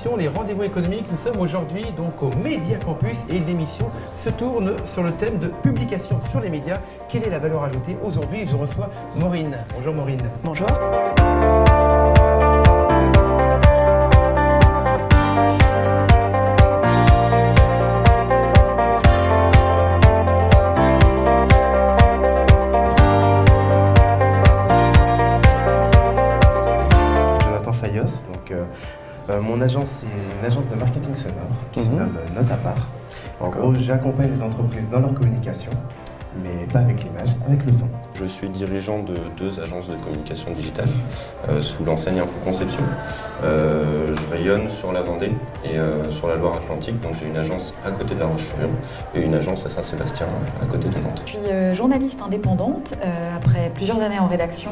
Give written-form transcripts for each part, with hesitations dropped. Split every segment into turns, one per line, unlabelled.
l'émission Les Rendez-vous économiques. Nous sommes aujourd'hui donc au Média Campus et l'émission se tourne sur le thème de publication sur les médias. Quelle est la valeur ajoutée? Aujourd'hui, je reçois Maureen. Bonjour Maureen.
Bonjour.
Mon agence, c'est une agence de marketing sonore qui se nomme Note à part. En gros, j'accompagne les entreprises dans leur communication, mais pas avec l'image, avec le son.
Je suis dirigeant de 2 agences de communication digitale sous l'enseigne Infoconception. Je rayonne sur la Vendée et sur la Loire-Atlantique, donc j'ai une agence à côté de La Roche-sur-Yon et une agence à Saint-Sébastien à côté de Nantes.
Je suis journaliste indépendante après plusieurs années en rédaction.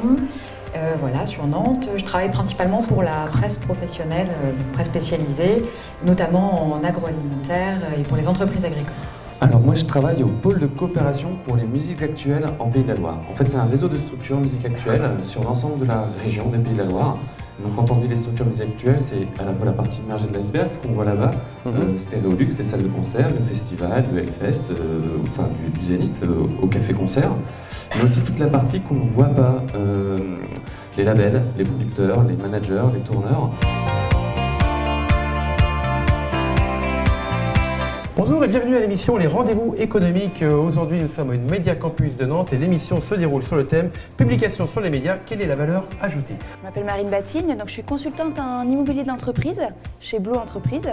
Sur Nantes, je travaille principalement pour la presse professionnelle, presse spécialisée, notamment en agroalimentaire et pour les entreprises agricoles.
Alors moi je travaille au pôle de coopération pour les musiques actuelles en Pays de la Loire. En fait c'est un réseau de structures musiques actuelles sur l'ensemble de la région des Pays de la Loire. Donc quand on dit les structures musiques actuelles, c'est à la fois la partie immergée de l'iceberg, ce qu'on voit là-bas, Stéréolux, les salles de concert, le festival, le Hellfest, du Zénith au café-concert, mais aussi toute la partie qu'on ne voit pas, les labels, les producteurs, les managers, les tourneurs.
Bonjour et bienvenue à l'émission Les Rendez-vous économiques. Aujourd'hui, nous sommes au Média Campus de Nantes et l'émission se déroule sur le thème publication sur les médias. Quelle est la valeur ajoutée?
Je m'appelle Marine Batigne, donc je suis consultante en immobilier d'entreprise chez Blue Entreprise,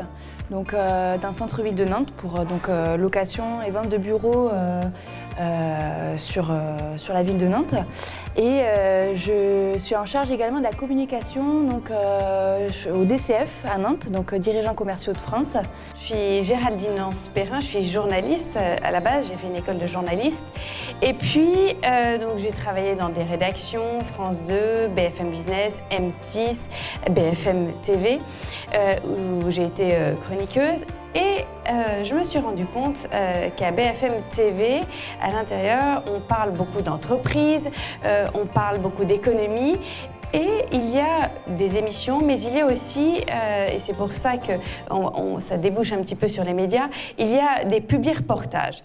donc dans le centre-ville de Nantes pour location et vente de bureaux sur la ville de Nantes. Et je suis en charge également de la communication au DCF à Nantes, donc dirigeants commerciaux de France.
Je suis Géraldine Lance-Perrin, je suis journaliste à la base, j'ai fait une école de journaliste. Et puis j'ai travaillé dans des rédactions, France 2, BFM Business, M6, BFM TV, où j'ai été chroniqueuse. Et je me suis rendu compte qu'à BFM TV, à l'intérieur, on parle beaucoup d'entreprises, on parle beaucoup d'économie. Et il y a des émissions, mais il y a aussi, et c'est pour ça que ça débouche un petit peu sur les médias, il y a des publi-reportages.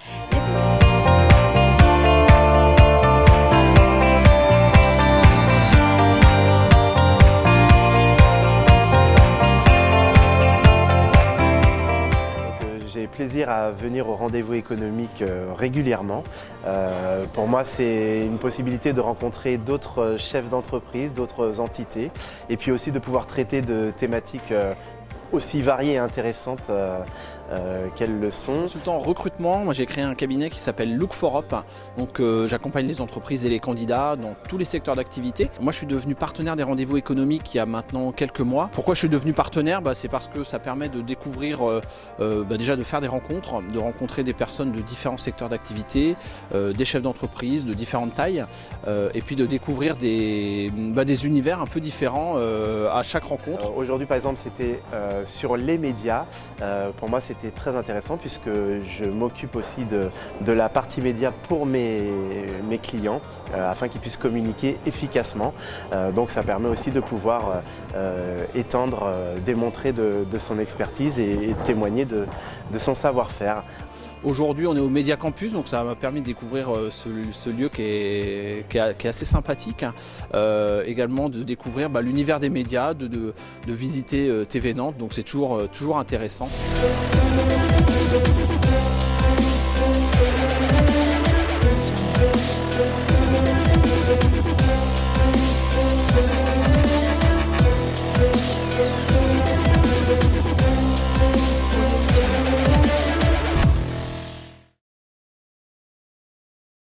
J'ai plaisir à venir au rendez-vous économique régulièrement. Pour moi, c'est une possibilité de rencontrer d'autres chefs d'entreprise, d'autres entités, et puis aussi de pouvoir traiter de thématiques aussi variées et intéressantes qu'elles le sont.
Consultant en recrutement, moi j'ai créé un cabinet qui s'appelle Look for Up. Donc j'accompagne les entreprises et les candidats dans tous les secteurs d'activité. Moi je suis devenu partenaire des rendez-vous économiques il y a maintenant quelques mois. Pourquoi je suis devenu partenaire? C'est parce que ça permet de découvrir, déjà de faire des rencontres, de rencontrer des personnes de différents secteurs d'activité, des chefs d'entreprise de différentes tailles, et puis de découvrir des univers un peu différents à chaque rencontre.
Aujourd'hui par exemple c'était sur les médias. Pour moi c'était très intéressant puisque je m'occupe aussi de la partie média pour mes clients afin qu'ils puissent communiquer efficacement. Donc ça permet aussi de pouvoir étendre, démontrer de son expertise et témoigner de son savoir-faire.
Aujourd'hui, on est au Média Campus, donc ça m'a permis de découvrir ce lieu qui est assez sympathique. Également de découvrir l'univers des médias, de visiter TV Nantes, donc c'est toujours intéressant.